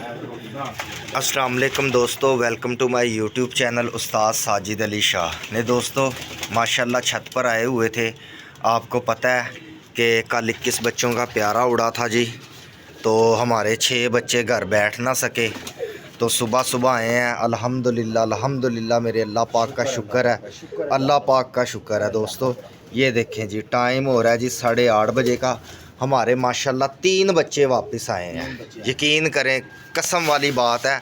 अस्सलाम वालेकुम दोस्तों, welcome to my YouTube channel Ustad Sajid Ali Shah ने। दोस्तों माशाल्लाह छत पर आए हुए थे। आपको पता है कि कल 21 बच्चों का प्यारा उड़ा था जी, तो हमारे 6 बच्चे घर बैठ ना सके, तो सुबह सुबह आए हैं। अल्हम्दुलिल्लाह अल्हम्दुलिल्लाह, मेरे अल्लाह पाक का शुक्र है, अल्लाह पाक का शुक्र है। दोस्तों ये देखें जी, टाइम हो रहा है जी 8:30 बजे का। हमारे माशाल्लाह 3 बच्चे वापस आए हैं। यकीन करें, कसम वाली बात है,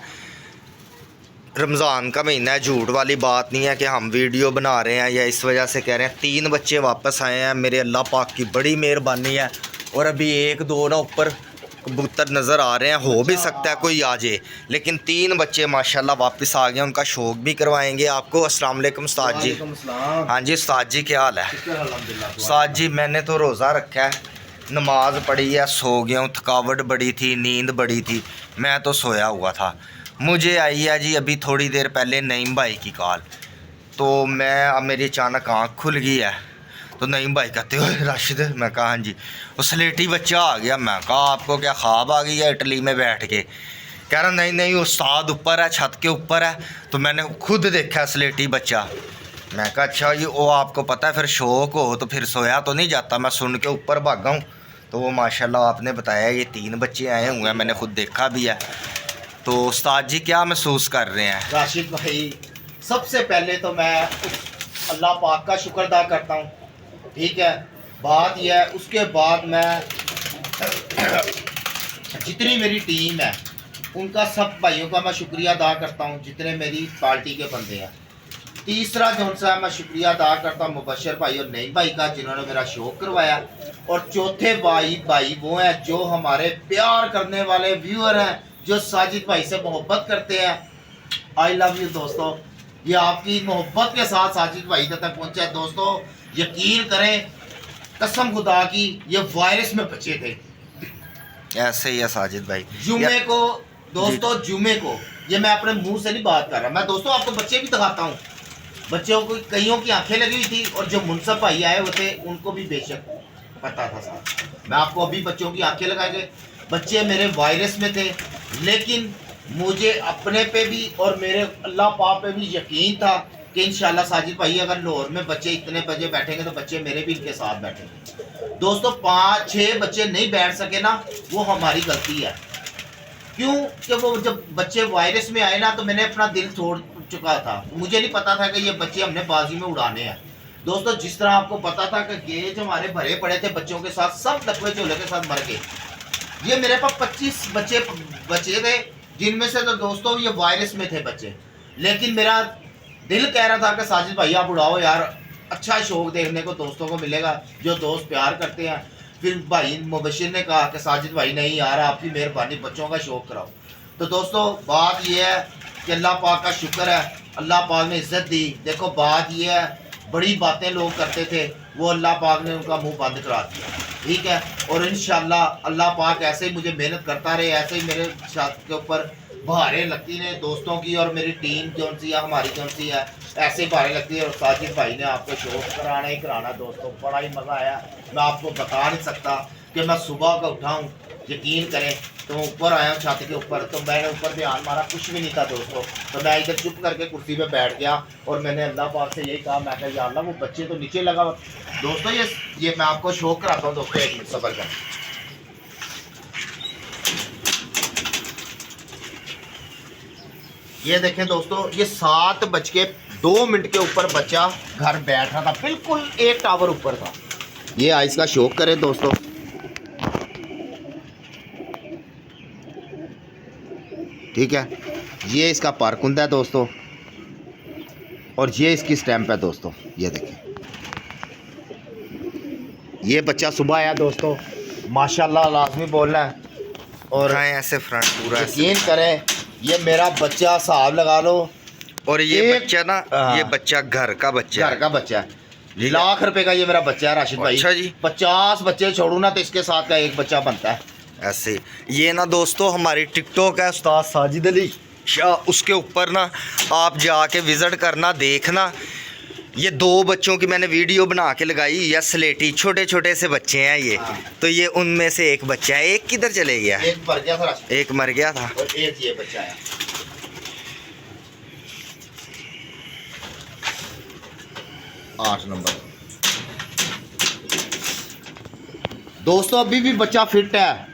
रमज़ान का महीना है, झूठ वाली बात नहीं है कि हम वीडियो बना रहे हैं या इस वजह से कह रहे हैं। 3 बच्चे वापस आए हैं, मेरे अल्लाह पाक की बड़ी मेहरबानी है। और अभी 1-2 ना ऊपर कबूतर नज़र आ रहे हैं, हो भी सकता है कोई आ जाए, लेकिन 3 बच्चे माशाल्लाह वापस आ गए। उनका शौक भी करवाएंगे आपको। अस्सलाम वालेकुम उस्ताद जी। हाँ जी उस्ताद जी, क्या हाल है? उस्ताद जी मैंने तो रोज़ा रखा है, नमाज पढ़ी है, सो गया हूँ। थकावट बड़ी थी, नींद बड़ी थी, मैं तो सोया हुआ था। मुझे आई है जी अभी थोड़ी देर पहले नईम भाई की कॉल, तो मेरी अचानक आँख खुल गई है। तो नईम भाई कहते हो राशिद, मैं कहा हाँ जी। वो स्लेटी बच्चा आ गया। मैं कहा आपको क्या ख्वाब आ गई है इटली में बैठ के? कह रहा नहीं नहीं, उस्ताद ऊपर है, छत के ऊपर है, तो मैंने खुद देखा स्लेटी बच्चा। मैं कहा अच्छा ये वो आपको पता है, फिर शौक हो तो फिर सोया तो नहीं जाता। मैं सुन के ऊपर भागा हूँ, तो वो माशाल्लाह आपने बताया ये 3 बच्चे आए हुए हैं, मैंने खुद देखा भी है। तो उस्ताद जी क्या महसूस कर रहे हैं? राशिद भाई, सबसे पहले तो मैं अल्लाह पाक का शुक्र अदा करता हूँ, ठीक है। बात यह है, उसके बाद मैं जितनी मेरी टीम है उनका, सब भाइयों का मैं शुक्रिया अदा करता हूँ, जितने मेरी पार्टी के बंदे हैं। तीसरा जो सा मैं शुक्रिया अदा करता हूँ मुबशर भाई और नईम भाई का, जिन्होंने मेरा शौक करवाया। और चौथे भाई वो हैं जो हमारे प्यार करने वाले व्यूअर हैं, जो साजिद भाई से मोहब्बत करते हैं। आई लव यू दोस्तों, ये आपकी मोहब्बत के साथ साजिद भाई तक पहुंचा है। दोस्तों यकीन करें, कसम खुदा की, ये वायरस में बचे थे। ऐसे ही है साजिद भाई। जुमे को दोस्तों, जुमे को, ये मैं अपने मुंह से नहीं बात कर रहा, मैं दोस्तों आपको बच्चे भी दिखाता हूँ। बच्चों को कईयों की आंखें लगी हुई थी, और जो मुनसब भाई आए हुए थे उनको भी बेशक पता था साहब। मैं आपको अभी बच्चों की आंखें लगा के, बच्चे मेरे वायरस में थे, लेकिन मुझे अपने पे भी और मेरे अल्लाह पाक पे भी यकीन था कि इंशाल्लाह साजिद भाई अगर लाहौर में बच्चे इतने बजे बैठेंगे तो बच्चे मेरे भी इनके साथ बैठेंगे। दोस्तों 5-6 बच्चे नहीं बैठ सके ना, वो हमारी गलती है। क्यों कि वो जब बच्चे वायरस में आए ना, तो मैंने अपना दिल तोड़ चुका था। मुझे नहीं पता था कि ये बच्चे हमने बाजी में उड़ाने हैं। दोस्तों जिस तरह आपको पता था कि गेज हमारे भरे पड़े थे बच्चों के साथ, सब लकवे झोले के साथ मर गए। ये मेरे पास 25 बच्चे बचे थे, जिनमें से तो दोस्तों ये वायरस में थे बच्चे। लेकिन मेरा दिल कह रहा था कि साजिद भाई आप उड़ाओ यार, अच्छा शौक देखने को दोस्तों को मिलेगा, जो दोस्त प्यार करते हैं। फिर भाई मुबशिर ने कहा कि साजिद भाई नहीं यार, आपकी मेहरबानी, बच्चों का शौक कराओ। तो दोस्तों बात यह है कि अल्लाह पाक का शुक्र है, अल्लाह पाक ने इज्जत दी। देखो बात यह है, बड़ी बातें लोग करते थे, वो अल्लाह पाक ने उनका मुंह बंद करा दिया, ठीक है। और इंशाल्लाह अल्लाह पाक ऐसे ही मुझे मेहनत करता रहे, ऐसे ही मेरे छत के ऊपर बहारें लगती रहे दोस्तों की, और मेरी टीम कौन सी है, हमारी कौन सी है, ऐसे ही बहारें लगती है। और साजिद भाई ने आपको शौक कराना ही कराना दोस्तों, बड़ा ही मज़ा आया। मैं आपको बता नहीं सकता कि मैं सुबह का उठा हूँ, यकीन करें, तो ऊपर आया हूँ छत के ऊपर, तो मैंने ऊपर ध्यान मारा, कुछ भी नहीं था दोस्तों। तो मैं इधर चुप करके कुर्सी पे बैठ गया, और मैंने अल्लाह पाक से यही कहा, मैं कहा या अल्लाह वो बच्चे तो नीचे लगा। दोस्तों ये मैं आपको शौक कराता हूँ दोस्तों, 1 मिनट सब्र कर। ये देखें दोस्तों, ये 7:02 के ऊपर बच्चा घर बैठ रहा था, बिल्कुल 1 टावर ऊपर था। ये आइस का शौक करें दोस्तों, ठीक है। ये इसका पारकुंदा है दोस्तों, और ये इसकी स्टैंप है दोस्तों। ये देखें, ये बच्चा सुबह आया दोस्तों, माशाल्लाह लाजमी बोलना है। और ऐसे फ्रंट पूरा यकीन करें, ये मेरा बच्चा, हिसाब लगा लो। और ये बच्चा ना, ये बच्चा घर का बच्चा है, घर का बच्चा है, लाख रुपए का ये मेरा बच्चा है राशिद भाई। अच्छा जी, 50 बच्चे छोड़ू ना तो इसके साथ का 1 बच्चा बनता है। ऐसे ये ना दोस्तों हमारी टिकटॉक है उस्ताद साजिद अली शाह, उसके ऊपर ना आप जाके विज़िट करना, देखना। ये 2 बच्चों की मैंने वीडियो बना के लगाई, या स्लेटी छोटे छोटे से बच्चे हैं ये। हाँ। तो ये उनमें से एक बच्चा है, एक किधर चले गया? एक मर गया था राशिद, एक मर गया था और एक ये बच्चा है। 8 नंबर। दोस्तों अभी भी बच्चा फिट है,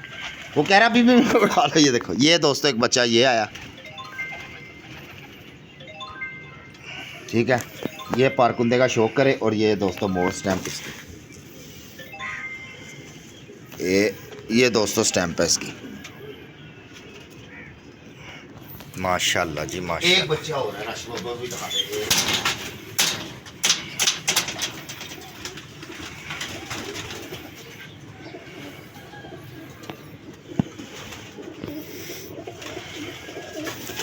वो कह रहा अभी भी उठा लो। ये देखो, ये दोस्तों एक बच्चा ये आया, ठीक है। ये पारकुंदे का शौक करे, और ये दोस्तों मोर स्टैम्प इसकी, ये दोस्तों स्टैम्प है इसकी। माशाल्लाह जी माशाल्लाह। एक बच्चा हो रहा है राशिद, वो भी दिखा दे।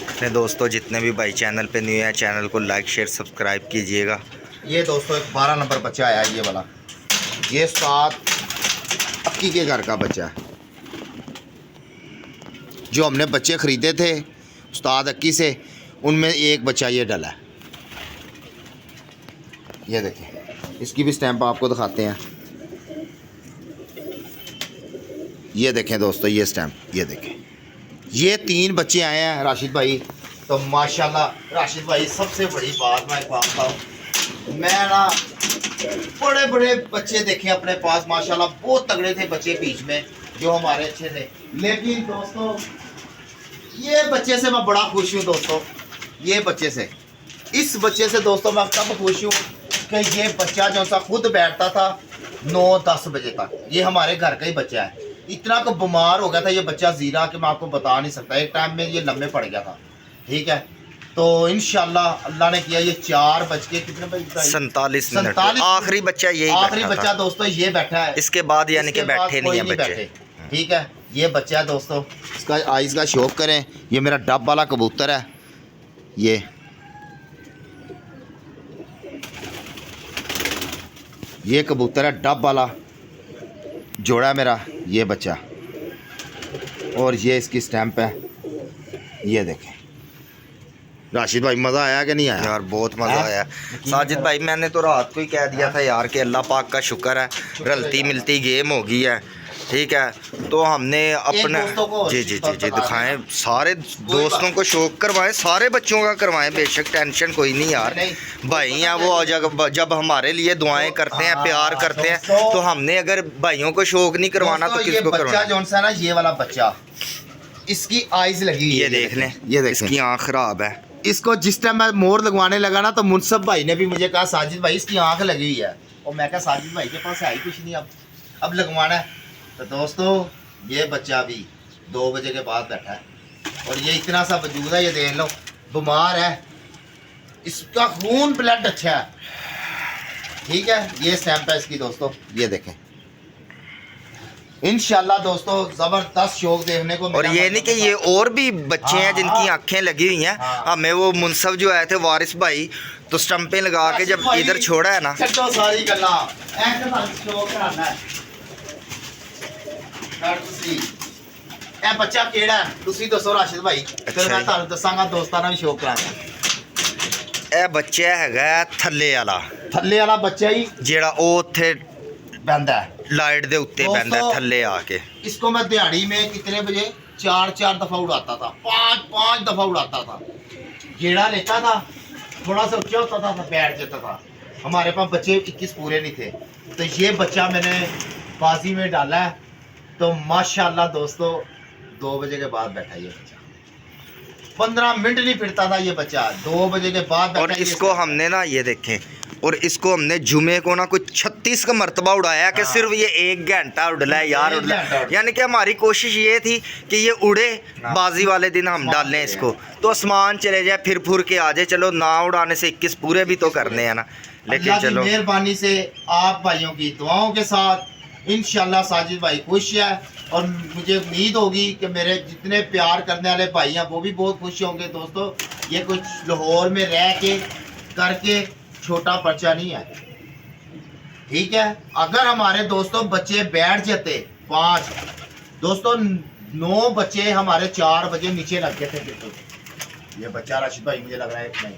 अपने दोस्तों जितने भी भाई चैनल पे न्यू है, चैनल को लाइक शेयर सब्सक्राइब कीजिएगा। ये दोस्तों एक 12 नंबर बच्चा आया, ये वाला, ये उस्ताद अक्की के घर का बच्चा है। जो हमने बच्चे ख़रीदे थे उस्ताद अक्की से, उनमें एक बच्चा ये डला है। ये देखिए, इसकी भी स्टैंप आपको दिखाते हैं। ये देखें दोस्तों, ये स्टैंप, ये देखें। ये 3 बच्चे आए हैं राशिद भाई। तो माशाल्लाह राशिद भाई, सबसे बड़ी बात मैं कहता हूँ, मैं ना बड़े बड़े बच्चे देखे अपने पास, माशाल्लाह बहुत तगड़े थे बच्चे बीच में जो हमारे अच्छे थे। लेकिन दोस्तों ये बच्चे से मैं बड़ा खुश हूँ दोस्तों। ये बच्चे से, इस बच्चे से दोस्तों मैं तब खुश हूँ कि ये बच्चा जो सा खुद बैठता था 9-10 बजे तक। ये हमारे घर का ही बच्चा है। इतना को बीमार हो गया था ये बच्चा ज़ीरा, कि मैं आपको बता नहीं सकता। एक टाइम में ये लम्बे पड़ गया था, ठीक है। तो इंशाल्लाह अल्लाह ने किया, ये 4 बज के कितने बजे 47 मिनट आखिरी बच्चा यही आखिरी बच्चा दोस्तों ये बैठा है। इसके बाद यानी कि बैठे नहीं है बच्चे, ठीक है। ये बच्चा है दोस्तों, इसका आइज़ का शौक करें। ये मेरा डब वाला कबूतर है, ये कबूतर है डब वाला जोड़ा है मेरा, ये बच्चा। और ये इसकी स्टैंप है, ये देखें। राशिद भाई मज़ा आया कि नहीं आया? यार बहुत मज़ा आया साजिद भाई। मैंने तो रात को ही कह दिया था यार कि अल्लाह पाक का शुक्र है, रलती मिलती गेम हो गई है, ठीक है। तो हमने अपने जी जी जी जी दिखाएं, सारे दोस्तों को शौक करवाएं, सारे बच्चों का करवाएं, बेशक टेंशन कोई नहीं यार। भाई हैं वो, जब हमारे लिए दुआएं करते हैं, प्यार करते हैं, तो हमने अगर भाइयों को शौक नहीं करवाना तो किसको करवाना? जो सा ना ये वाला बच्चा, इसकी आइज लगी, ये देख लें, ये देख, इसकी आँख खराब है। इसको जिस टाइम मैं मोर लगवाने लगा ना, तो मुनसब भाई ने भी मुझे कहा साजिद भाई इसकी आँख लगी हुई है। और मैं कहा साजिद भाई के पास है ही कुछ नहीं, अब लगवाना है। तो दोस्तों ये बच्चा भी 2 बजे के बाद बैठा है, और ये इतना सा वजूद है, ये देख लो, बीमार है, इसका खून ब्लड अच्छा है, ठीक है। ये स्टैंप है इसकी दोस्तों, ये देखें। इंशाल्लाह दोस्तों ज़बरदस्त शौक देखने को मिला। और ये नहीं कि ये और भी बच्चे हैं जिनकी आंखें लगी हुई हैं। हमें वो मुनसब जो आए थे वारिस भाई, तो स्टंपें लगा के जब इधर छोड़ा है ना, सारी गल्ला शौक कराना है। ਇਹ ਬੱਚਾ ਕਿਹੜਾ ਤੁਸੀਂ ਦੱਸੋ ਰਾਸ਼ਿਦ ਭਾਈ, ਫਿਰ ਮੈਂ ਤੁਹਾਨੂੰ ਦੱਸਾਂਗਾ ਦੋਸਤਾਂ ਨਾਲ ਵੀ ਸ਼ੌਕ ਕਰਾਣਾ। ਇਹ ਬੱਚਾ ਹੈਗਾ ਥੱਲੇ ਵਾਲਾ ਬੱਚਾ ਹੀ, ਜਿਹੜਾ ਉਹ ਉੱਥੇ ਬੈੰਦਾ लाइट दे उत्ते बंदा थल्ले आके। इसको मैं दिहाड़ी में कितने बजे 4 दफ़ा उड़ाता था, 5 दफ़ा उड़ाता था। गेड़ा लेता था, थोड़ा सा ऊंचा होता था, बैठ जाता था। हमारे पास बच्चे 21 पूरे नहीं थे, तो ये बच्चा मैंने बाजी में डाला है। तो माशाल्लाह दोस्तों 2 बजे के बाद बैठा ये बच्चा, 15 मिनट नहीं फिरता था ये बच्चा, 2 बजे के बाद। और इसको हमने ना ये देखें, और इसको हमने जुमे को ना कुछ 36 का मरतबा उड़ाया कि सिर्फ ये 1 घंटा उड़ला है यार, उड़ला। यानी कि हमारी कोशिश ये थी कि ये उड़े, बाजी वाले दिन हम डालें इसको, तो आसमान चले जाए, फिर फुर के आ जाए। चलो ना उड़ाने से 21 पूरे भी तो करने हैं ना, लेकिन चलो मेहरबानी से आप भाइयों की दुआओं के साथ इंशाल्लाह साजिद भाई खुश है। और मुझे उम्मीद होगी कि मेरे जितने प्यार करने वाले भाई हैं वो भी बहुत खुश होंगे। दोस्तों ये कुछ लाहौर में रह के करके छोटा पर्चा नहीं है, ठीक है। अगर हमारे दोस्तों बच्चे बैठ जाते 5 दोस्तों, 9 बच्चे हमारे 4 बजे नीचे लग गए थे बिल्कुल। ये बच्चा राशिद भाई मुझे लग रहा है नहीं,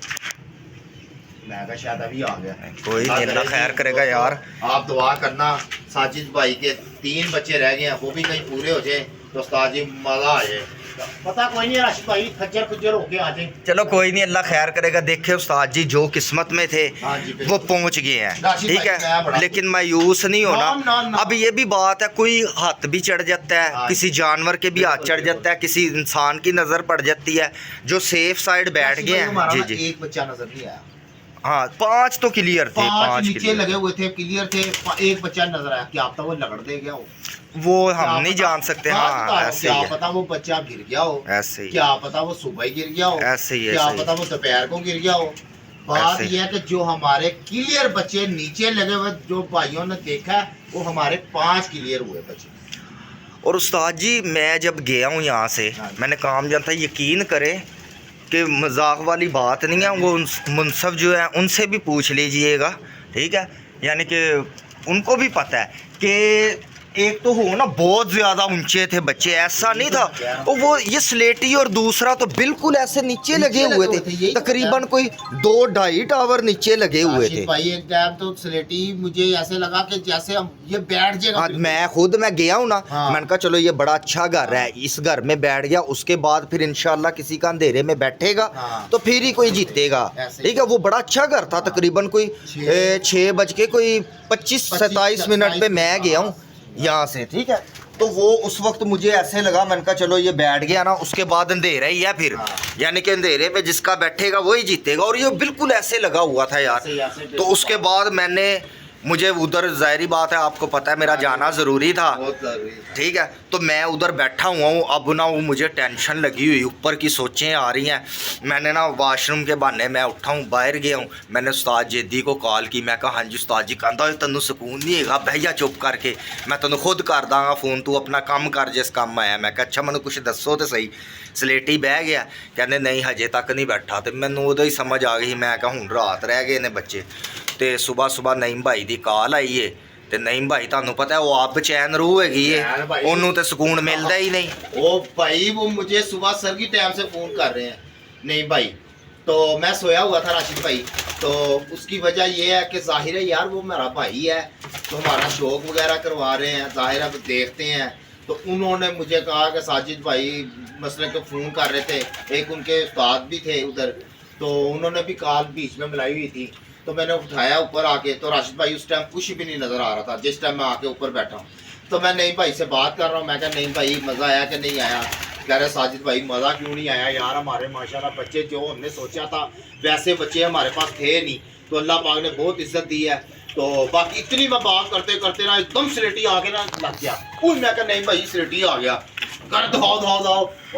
मैं कहा शायद अभी आ गया। कोई नहीं, अल्लाह खैर करेगा यार। आप दुआ करना साजिद भाई के 3 बच्चे रह गए हैं, वो भी कहीं पूरे हो जाए तो उस्ताद जी मजा आ जाए। पता कोई नहीं राशिद भाई खज्जर खुज्जर होके आ जाए। चलो कोई नहीं, अल्लाह खैर करेगा। देखे उस्ताद जी जो किस्मत में थे हाँ जी, वो पहुंच गए हैं, राशिद ठीक भाई, मैं बड़ा- है। लेकिन मायूस नहीं ना, होना। ना। अब ये भी बात है, कोई हाथ भी चढ़ जाता है, हाँ किसी जानवर के भी हाथ बिल्कुल, चढ़ जाता है, किसी इंसान की नज़र पड़ जाती है। जो सेफ साइड बैठ राशिद गए भाई, हैं। हमारा जी ना जी एक बच्चा नजर नहीं आया। हाँ, 5 तो क्लियर थे, 5 नीचे क्लियर। लगे हुए थे, क्लियर थे। एक बच्चा नजर आया, क्या पता वो लगड़ दे गया हो, वो क्या हम नहीं पता- जान सकते। बात बता रहा हाँ हूँ, ऐसे क्या ही है, पता वो बच्चा गिर गया हो, ऐसे ही, क्या पता वो सुबह ही गिर गया हो, ऐसे ही, क्या ऐसे ही। पता वो दोपहर को गिर गया हो। बात ऐसे। यह है कि जो हमारे क्लियर बच्चे नीचे लगे हुए जो भाइयों ने देखा है, वो हमारे 5 क्लियर हुए बच्चे। और उस्ताद जी मैं जब गया हूँ यहाँ से, हाँ। मैंने काम जानता, यकीन करें कि मजाक वाली बात नहीं है। वो मुनसफ जो है उनसे भी पूछ लीजिएगा, ठीक है। यानी कि उनको भी पता है कि एक तो हो ना बहुत ज़्यादा ऊंचे थे बच्चे, ऐसा नहीं था। और वो ये स्लेटी और दूसरा तो बिल्कुल ऐसे नीचे लगे हुए थे, तकरीबन कोई 2-2.5 टावर नीचे लगे हुए थे। राशिद भाई एक टाइम तो स्लेटी मुझे ऐसे लगा कि जैसे हम ये बैठ जाएगा। हाँ, मैं गया हूँ ना। हाँ। मैंने कहा चलो ये बड़ा अच्छा घर है, इस घर में बैठ गया, उसके बाद फिर इंशाल्लाह किसी का अंधेरे में बैठेगा हाँ। तो फिर ही कोई जीतेगा, ऐसे ही। ठीक है। वो बड़ा अच्छा घर था, तकरीबन कोई 6 बज के कोई 25-27 मिनट पे मैं गया हूँ यहाँ से, ठीक है। तो वो उस वक्त मुझे ऐसे लगा, मैंने कहा चलो ये बैठ गया ना, उसके बाद अंधेरा ही है फिर। हाँ। यानी कि अंधेरे पे जिसका बैठेगा वही जीतेगा। और ये बिल्कुल ऐसे लगा हुआ था यार। ऐसे तो उसके बाद मुझे उधर, जाहिर बात है आपको पता है मेरा जाना ज़रूरी था, बहुत जरूरी है। ठीक है। तो मैं उधर बैठा हुआ हूँ। अब ना वो मुझे टेंशन लगी हुई, ऊपर की सोचें आ रही हैं। मैंने ना वाशरूम के बहाने मैं उठा हूँ, बाहर गया हूँ। मैंने उस्ताद जेदी को कॉल की, मैं कहा हाँ जी उस्ताद जी, कहता तेनों सुकून नहीं है, भैया चुप करके मैं तेनों खुद कर दाँगा फ़ोन, तू अपना काम कर जिस काम आया। मैं कहा अच्छा मैंने कुछ दसो तो सही। स्लेटी बह गया, कहने नहीं हजे तक नहीं बैठा। तो मैंने उदों ही समझ आ गई, मैं कहा हूँ रात रह गए ने बच्चे। तो सुबह नईम भाई की कॉल आई है। ਤੇ ਨਈਮ ਭਾਈ ਤੁਹਾਨੂੰ पता है वो आप बेचैन रूह हैगी है, ਉਹਨੂੰ ਤੇ ਸਕੂਨ मिलता ही नहीं। ओ भाई वो मुझे सुबह सर की टाइम से फोन कर रहे हैं नहीं भाई, तो मैं सोया हुआ था राशिद भाई। तो उसकी वजह ये है कि जाहिर है यार वो मेरा भाई है, तो हमारा शौक वगैरह करवा रहे हैं, जाहिर है देखते हैं। तो उन्होंने मुझे कहा कि साजिद भाई मसले के फ़ोन कर रहे थे, एक उनके उस्ताद भी थे उधर, तो उन्होंने भी कॉल बीच में मिलाई हुई थी। तो मैंने उठाया ऊपर आके, तो राशिद भाई उस टाइम कुछ भी नहीं नज़र आ रहा था जिस टाइम मैं आके ऊपर बैठा हूँ। तो मैं नईम भाई से बात कर रहा हूँ, मैं कहा नईम भाई मज़ा आया कि नहीं आया? कह रहे साजिद भाई मज़ा क्यों नहीं आया यार, हमारे माशाल्लाह बच्चे जो हमने सोचा था वैसे बच्चे हमारे पास थे नहीं, तो अल्लाह पाक ने बहुत इज्जत दी है। तो बाकी इतनी मैं बात करते करते ना एकदम स्लेटी आके ना लग गया। मैं कहा नहीं भाई स्लेटी आ गया, कर दो।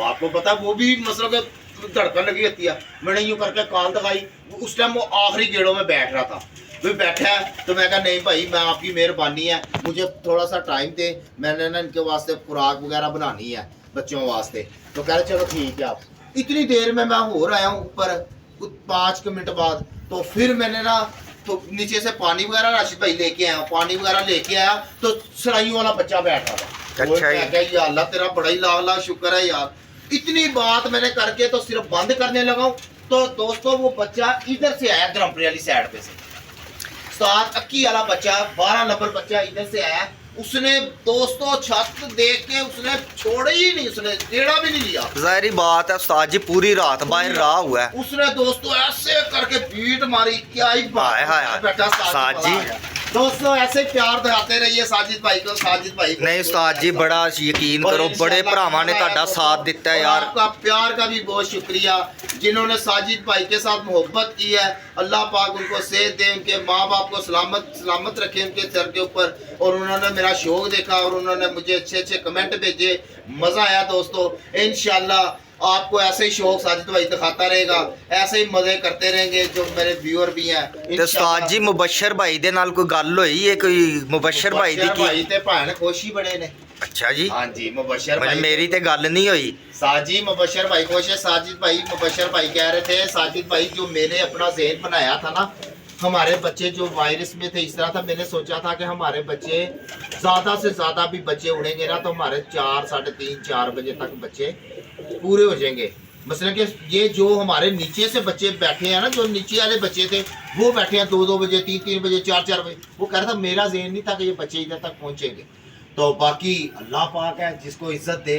आपको पता है वो भी मसलों के धड़कन लगी रहती है। मैंने यूँ करके कॉल दगाई, उस टाइम वो आखिरी गेड़ों में बैठ रहा था, फिर बैठा है। तो मैं कहा नहीं भाई मैं आपकी मेहरबानी है, मुझे थोड़ा सा टाइम दे, मैंने ना इनके वास्ते खुराक वगैरह बनानी है बच्चों वास्ते। तो कह रहे चलो ठीक है। आप इतनी देर में मैं हो रहा हूँ ऊपर, कुछ 5 मिनट बाद तो फिर मैंने ना तो नीचे से पानी वगैरह राशिद भाई लेके आया, पानी वगैरह लेके आया तो सराइयों वाला बच्चा बैठ रहा था। अच्छा मैं कहा या अल्लाह तेरा बड़ा ही लाख शुक्र है यार। इतनी बात मैंने करके तो सिर्फ बंद करने लगा हूँ, तो दोस्तों वो बच्चा इधर से आया ग्रंपरी वाली साइड पे से, 7 अक्की वाला बच्चा, 12 नंबर बच्चा इधर से आया। उसने दोस्तों छत देख के उसने छोड़ा ही नहीं, उसने टेढ़ा भी नहीं लिया। जाहिर बात है उस्ताद जी पूरी रात बाहर रहा हुआ है। उसने दोस्तों ऐसे करके बीट मारी, क्या ही हाय हाय हाय। बेटा साजिद दोस्तों ऐसे प्यार दिखाते रहिए साजिद भाई को, साजिद भाई को। नहीं उस्ताद जी बड़ा यकीन करो, बड़े भरावां ने ਤੁਹਾਡਾ साथ दिता है यार। आपका प्यार का भी बहुत शुक्रिया, जिन्होंने साजिद भाई के साथ मोहब्बत की है। अल्लाह पाक उनको सेहत दे, उनके माँ बाप को सलामत रखे उनके सर के ऊपर। और उन्होंने मेरा शौक देखा और उन्होंने मुझे अच्छे कमेंट भेजे, मज़ा आया दोस्तों। इंशाल्लाह आपको ऐसे ही शौक साजिद भाई दिखाता रहेगा, ऐसे ही मजे करते रहेंगे जो मेरे व्यूअर भी हैं। ਤੇ ਉਸਤਾਦ ਜੀ ਮੁਬਸ਼ਰ ਭਾਈ ਦੇ ਨਾਲ ਕੋਈ ਗੱਲ ਹੋਈ ਹੈ, ਕੋਈ ਮੁਬਸ਼ਰ ਭਾਈ ਦੀ ਕੀ? भाई ते भैन खुश ही बड़े ने। ਅੱਛਾ ਜੀ, हाँ जी मुबशर भाई, मेरी तो गल नहीं हुई। साजी मुबशर भाई खुश है। साजिद भाई मुबशर भाई कह रहे थे साजिद भाई जो मैंने अपना जहन बनाया था ना, हमारे बच्चे जो वायरस में थे इस तरह था, मैंने सोचा था कि हमारे बच्चे ज़्यादा से ज़्यादा भी बच्चे उड़ेंगे ना तो हमारे 4, 3:30, 4 बजे तक बच्चे पूरे हो जाएंगे। मसलन कि ये जो हमारे नीचे से बच्चे बैठे हैं ना, जो नीचे वाले बच्चे थे वो बैठे हैं 2-2 बजे, 3-3 बजे, 4-4 बजे। वो कह रहा था मेरा ज़हन नहीं था कि ये बच्चे इधर तक पहुंचेंगे। तो बाकी अल्लाह पाक है, जिसको इज्जत दे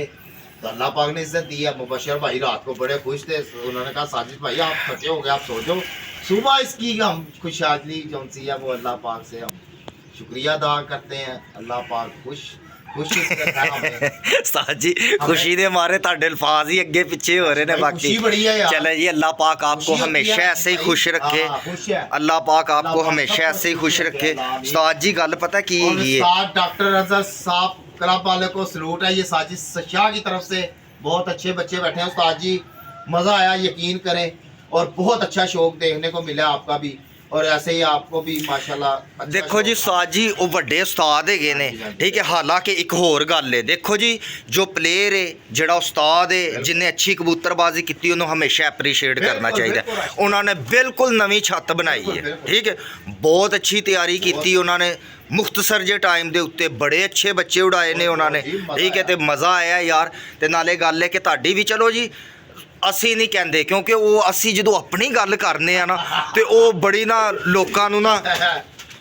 तो अल्लाह पाक ने इज्जत दी है। मुबशर भाई रात को बड़े खुश थे, उन्होंने कहा साजिद भाई आप थके हो गए, आप सो जाओ। सुबह इसकी हम खुशहाली जो सी है वो अल्लाह पाक से हम शुक्रिया अदा करते हैं। अल्लाह पाक खुश रखा हमें। उस्ताद जी खुशी दे मारे ਤੁਹਾਡੇ अल्फाज ही अगे पीछे हो रहे ने। बाकी खुशी बड़ी है यार। चले जी, अल्लाह पाक आपको खुशी होती हमेशा है, ऐसे ही खुश रखे। हाँ, खुश है। अल्लाह पाक आपको अल्लाह पाक हमेशा सबको ऐसे ही खुश खुश रखे। रखे। उस्ताद जी गल पता की और है, साथ डॉक्टर अजहर साहब क्लब वाले को सलूट है, ये साजिद शाह की तरफ से। बहुत अच्छे बच्चे बैठे हैं उस्ताद जी, मज़ा आया यकीन करें। और बहुत अच्छा शौक देखने को मिला आपका भी, और ऐसे ही आपको भी माशाल्लाह अच्छा देखो जी शौक उस्ताद जी वो ਵੱਡੇ ਉਸਤਾਦ ਹੈਗੇ ਨੇ, ਠੀਕ ਹੈ। ਹਾਲਾਂਕਿ ਇੱਕ ਹੋਰ ਗੱਲ ਹੈ, ਦੇਖੋ ਜੀ ਜੋ ਪਲੇਅਰ ਹੈ, ਜਿਹੜਾ ਉਸਤਾਦ ਹੈ, ਜਿਨੇ ਅੱਛੀ ਕਬੂਤਰਬਾਜ਼ੀ ਕੀਤੀ ਉਹਨੂੰ ਹਮੇਸ਼ਾ ਐਪਰੀਸ਼ੀਏਟ ਕਰਨਾ ਚਾਹੀਦਾ। ਉਹਨਾਂ ਨੇ ਬਿਲਕੁਲ ਨਵੀਂ ਛੱਤ ਬਣਾਈ ਹੈ, ਠੀਕ ਹੈ। ਬਹੁਤ ਅੱਛੀ ਤਿਆਰੀ ਕੀਤੀ ਉਹਨਾਂ ਨੇ, ਮੁਖਤਸਰ ਜੇ ਟਾਈਮ ਦੇ ਉੱਤੇ ਬੜੇ ਅੱਛੇ ਬੱਚੇ ਉਡਾਏ ਨੇ ਉਹਨਾਂ ਨੇ, ਠੀਕ ਹੈ। ਤੇ ਮਜ਼ਾ ਆਇਆ ਯਾਰ। ਤੇ ਨਾਲੇ ਗੱਲ ਹੈ ਕਿ ਤੁਹਾਡੀ ਵੀ ਚਲੋ ਜੀ ਅਸੀਂ ਨਹੀਂ ਕਹਿੰਦੇ, ਕਿਉਂਕਿ ਉਹ ਅਸੀਂ ਜਦੋਂ ਆਪਣੀ ਗੱਲ ਕਰਨੇ ਆ ਨਾ ਤੇ ਉਹ ਬੜੀ ਨਾ ਲੋਕਾਂ ਨੂੰ ਨਾ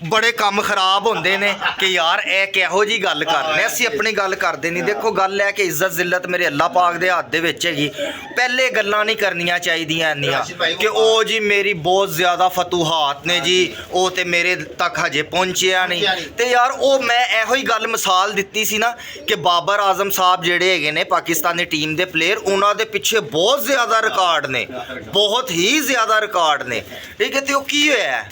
ਬੜੇ ਕੰਮ ਖਰਾਬ ਹੁੰਦੇ ਨੇ ਕਿ ਯਾਰ ਇਹ ਕਿਹੋ ਜੀ ਗੱਲ ਕਰ ਰਹੇ। ਅਸੀਂ ਆਪਣੀ ਗੱਲ ਕਰਦੇ ਨਹੀਂ। ਦੇਖੋ ਗੱਲ ਹੈ ਕਿ ਇੱਜ਼ਤ ਜ਼ਿਲਤ ਮੇਰੇ ਅੱਲਾਹ ਪਾਕ ਦੇ ਹੱਥ ਦੇ ਵਿੱਚ ਹੈਗੀ। ਪਹਿਲੇ ਗੱਲਾਂ ਨਹੀਂ ਕਰਨੀਆਂ ਚਾਹੀਦੀਆਂ ਇੰਨੀਆਂ ਕਿ ਉਹ ਜੀ ਮੇਰੀ ਬਹੁਤ ਜ਼ਿਆਦਾ ਫਤੂਹਾਤ ਨੇ ਜੀ, ਉਹ ਤੇ ਮੇਰੇ ਤੱਕ ਹਜੇ ਪਹੁੰਚਿਆ ਨਹੀਂ। ਤੇ ਯਾਰ ਉਹ ਮੈਂ ਇਹੋ ਹੀ ਗੱਲ ਮਿਸਾਲ ਦਿੱਤੀ ਸੀ ਨਾ ਕਿ ਬਾਬਰ ਆਜ਼ਮ ਸਾਹਿਬ ਜਿਹੜੇ ਹੈਗੇ ਨੇ ਪਾਕਿਸਤਾਨੀ ਟੀਮ ਦੇ ਪਲੇਅਰ, ਉਹਨਾਂ ਦੇ ਪਿੱਛੇ ਬਹੁਤ ਜ਼ਿਆਦਾ ਰਿਕਾਰਡ ਨੇ, ਬਹੁਤ ਹੀ ਜ਼ਿਆਦਾ ਰਿਕਾਰਡ ਨੇ, ਠੀਕ ਹੈ। ਤੇ ਉਹ ਕੀ ਹੋਇਆ,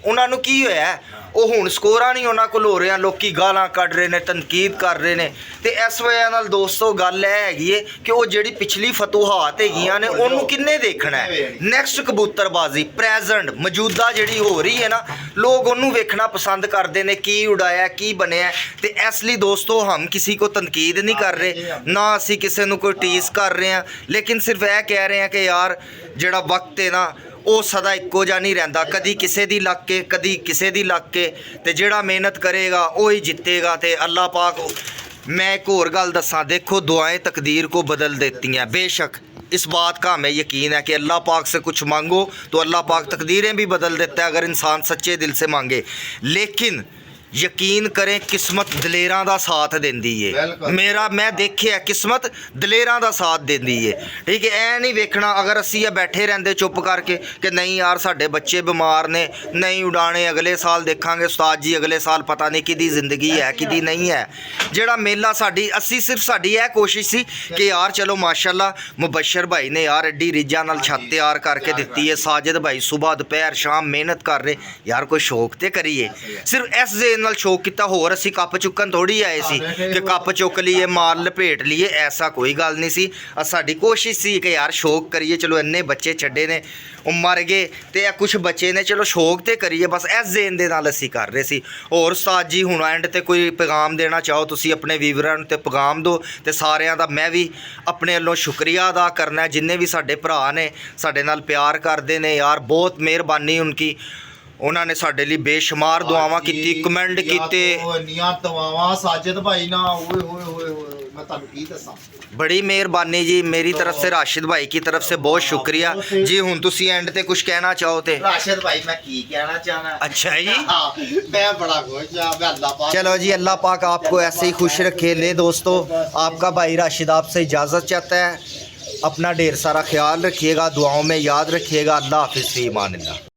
ਉਹਨਾਂ ਨੂੰ ਕੀ ਹੋਇਆ, ਉਹ ਹੁਣ ਸਕੋਰਾਂ ਨਹੀਂ ਉਹਨਾਂ ਕੋਲ ਹੋ ਰਿਹਾ, ਲੋਕੀ ਗਾਲਾਂ ਕੱਢ ਰਹੇ ਨੇ, ਤਨਕੀਦ ਕਰ ਰਹੇ ਨੇ। ਤੇ ਇਸ ਵਜ੍ਹਾ ਨਾਲ ਦੋਸਤੋ ਗੱਲ ਇਹ ਹੈਗੀ ਏ ਕਿ ਉਹ ਜਿਹੜੀ ਪਿਛਲੀ ਫਤੂਹਾਤ ਹੈਗੀਆਂ ਨੇ ਉਹਨੂੰ ਕਿੰਨੇ ਦੇਖਣਾ ਹੈ। ਨੈਕਸਟ ਕਬੂਤਰਬਾਜ਼ੀ ਪ੍ਰੈਜ਼ੈਂਟ ਮੌਜੂਦਾ ਜਿਹੜੀ ਹੋ ਰਹੀ ਹੈ ਨਾ, ਲੋਕ ਉਹਨੂੰ ਵੇਖਣਾ ਪਸੰਦ ਕਰਦੇ ਨੇ, ਕੀ ਉਡਾਇਆ ਕੀ ਬਣਿਆ। ਤੇ ਇਸ ਲਈ ਦੋਸਤੋ ਹਮ ਕਿਸੇ ਕੋ ਤਨਕੀਦ ਨਹੀਂ ਕਰ ਰਹੇ, ਨਾ ਅਸੀਂ ਕਿਸੇ ਨੂੰ ਕੋਈ ਟੀਸ ਕਰ ਰਹੇ ਹਾਂ, ਲੇਕਿਨ ਸਿਰਫ ਇਹ ਕਹਿ ਰਹੇ ਹਾਂ ਕਿ ਯਾਰ ਜਿਹੜਾ ਵਕਤ ਹੈ ਨਾ ਉਹ ਸਦਾ ਇੱਕੋ ਜਿਹਾ ਨਹੀਂ ਰਹਿੰਦਾ, ਕਦੀ ਕਿਸੇ ਦੀ ਲੱਗ ਕੇ ਕਦੀ ਕਿਸੇ ਦੀ ਲੱਗ ਕੇ। ਤੇ ਜਿਹੜਾ ਮਿਹਨਤ ਕਰੇਗਾ ਉਹੀ ਜਿੱਤੇਗਾ। ਤੇ ਅੱਲਾਹ ਪਾਕ, मैं एक और गल दसा, देखो दुआएं तकदीर को बदल देती हैं। बेशक इस बात का हमें यकीन है कि अल्लाह पाक से कुछ मांगो तो अल्लाह पाक तकदीरें भी बदल देता है अगर इंसान सच्चे दिल से मांगे। लेकिन यकीन करें किस्मत दलेरां दा साथ देंदी है। मेरा मैं देखिया किस्मत दलेरां दा साथ देंदी है, ठीक है। ऐ नहीं वेखना अगर असी बैठे रहंदे चुप करके कि नहीं यार साडे बच्चे बीमार ने, नहीं उड़ाने, अगले साल देखांगे उस्ताद जी, अगले साल पता नहीं किदी जिंदगी है किदी नहीं है। जिहड़ा मेला साडी असी सिर्फ साडी यह कोशिश सी कि यार चलो माशाल्लाह मुबशर भाई ने यार एड्डी रीझां नाल छत तैयार करके दित्ती है, साजिद भाई सुबह दोपहर शाम मेहनत कर रहे, यार कोई शौक ते करिए। सिर्फ इस ਨਾਲ ਸ਼ੌਕ ਕੀਤਾ, ਹੋਰ ਅਸੀਂ ਕੱਪ ਚੁੱਕਣ ਥੋੜੀ ਆਏ ਸੀ ਕਿ ਕੱਪ ਚੁੱਕ ਲਈਏ ਮਾਲ ਲਪੇਟ ਲਈਏ, ਐਸਾ ਕੋਈ ਗੱਲ ਨਹੀਂ ਸੀ। ਸਾਡੀ ਕੋਸ਼ਿਸ਼ ਸੀ ਕਿ ਯਾਰ ਸ਼ੌਕ ਕਰੀਏ, ਚਲੋ ਇੰਨੇ ਬੱਚੇ ਛੱਡੇ ਨੇ ਉਹ ਮਰ ਗਏ ਤੇ ਇਹ ਕੁਝ ਬੱਚੇ ਨੇ, ਚਲੋ ਸ਼ੌਕ ਤੇ ਕਰੀਏ, ਬਸ ਇਸ ਜ਼ੇਨ ਦੇ ਨਾਲ ਅਸੀਂ ਕਰ ਰਹੇ ਸੀ। ਹੋਰ ਉਸਤਾਦ ਜੀ ਹੁਣ ਐਂਡ ਤੇ ਕੋਈ ਪੈਗਾਮ ਦੇਣਾ ਚਾਹੋ ਤੁਸੀਂ ਆਪਣੇ ਵੀਵਰਾਂ ਨੂੰ ਤੇ ਪੈਗਾਮ ਦਿਓ। ਤੇ ਸਾਰਿਆਂ ਦਾ ਮੈਂ ਵੀ ਆਪਣੇ ਵੱਲੋਂ ਸ਼ੁਕਰੀਆ ਅਦਾ ਕਰਨਾ, ਜਿੰਨੇ ਵੀ ਸਾਡੇ ਭਰਾ ਨੇ ਸਾਡੇ ਨਾਲ ਪਿਆਰ ਕਰਦੇ ਨੇ ਯਾਰ, ਬਹੁਤ ਮਿਹਰਬਾਨੀ ਉਨਕੀ। ਉਹਨਾਂ ਨੇ ਸਾਡੇ ਲਈ ਬੇਸ਼ੁਮਾਰ ਦੁਆਵਾਂ ਕੀਤੀ, ਕਮੈਂਟ ਕੀਤੇ, ਇੰਨੀਆਂ ਦੁਆਵਾਂ ਸਾਜਿਦ ਭਾਈ ਨਾ, ਓਏ ਹੋਏ ਹੋਏ ਹੋਏ मैं ਤੁਹਾਨੂੰ ਕੀ ਦੱਸਾਂ। बड़ी मेहरबानी जी मेरी तरफ से, राशिद भाई की तरफ से बहुत शुक्रिया जी। हुण तुसी एंड ते कुछ कहना चाहो ते? राशिद भाई मैं की कहना चाहना। अच्छा जी मैं बड़ा खुश हूं, मैं अल्लाह पाक। चलो जी अल्लाह पाक आपको ऐसे ही खुश रखे। ले दोस्तों आपका भाई राशिद आपसे इजाज़त चाहता है, अपना ढेर सारा ख्याल रखिएगा, दुआओं में याद रखिएगा। अल्लाह हाफिज़, फ़ी अमान अल्लाह।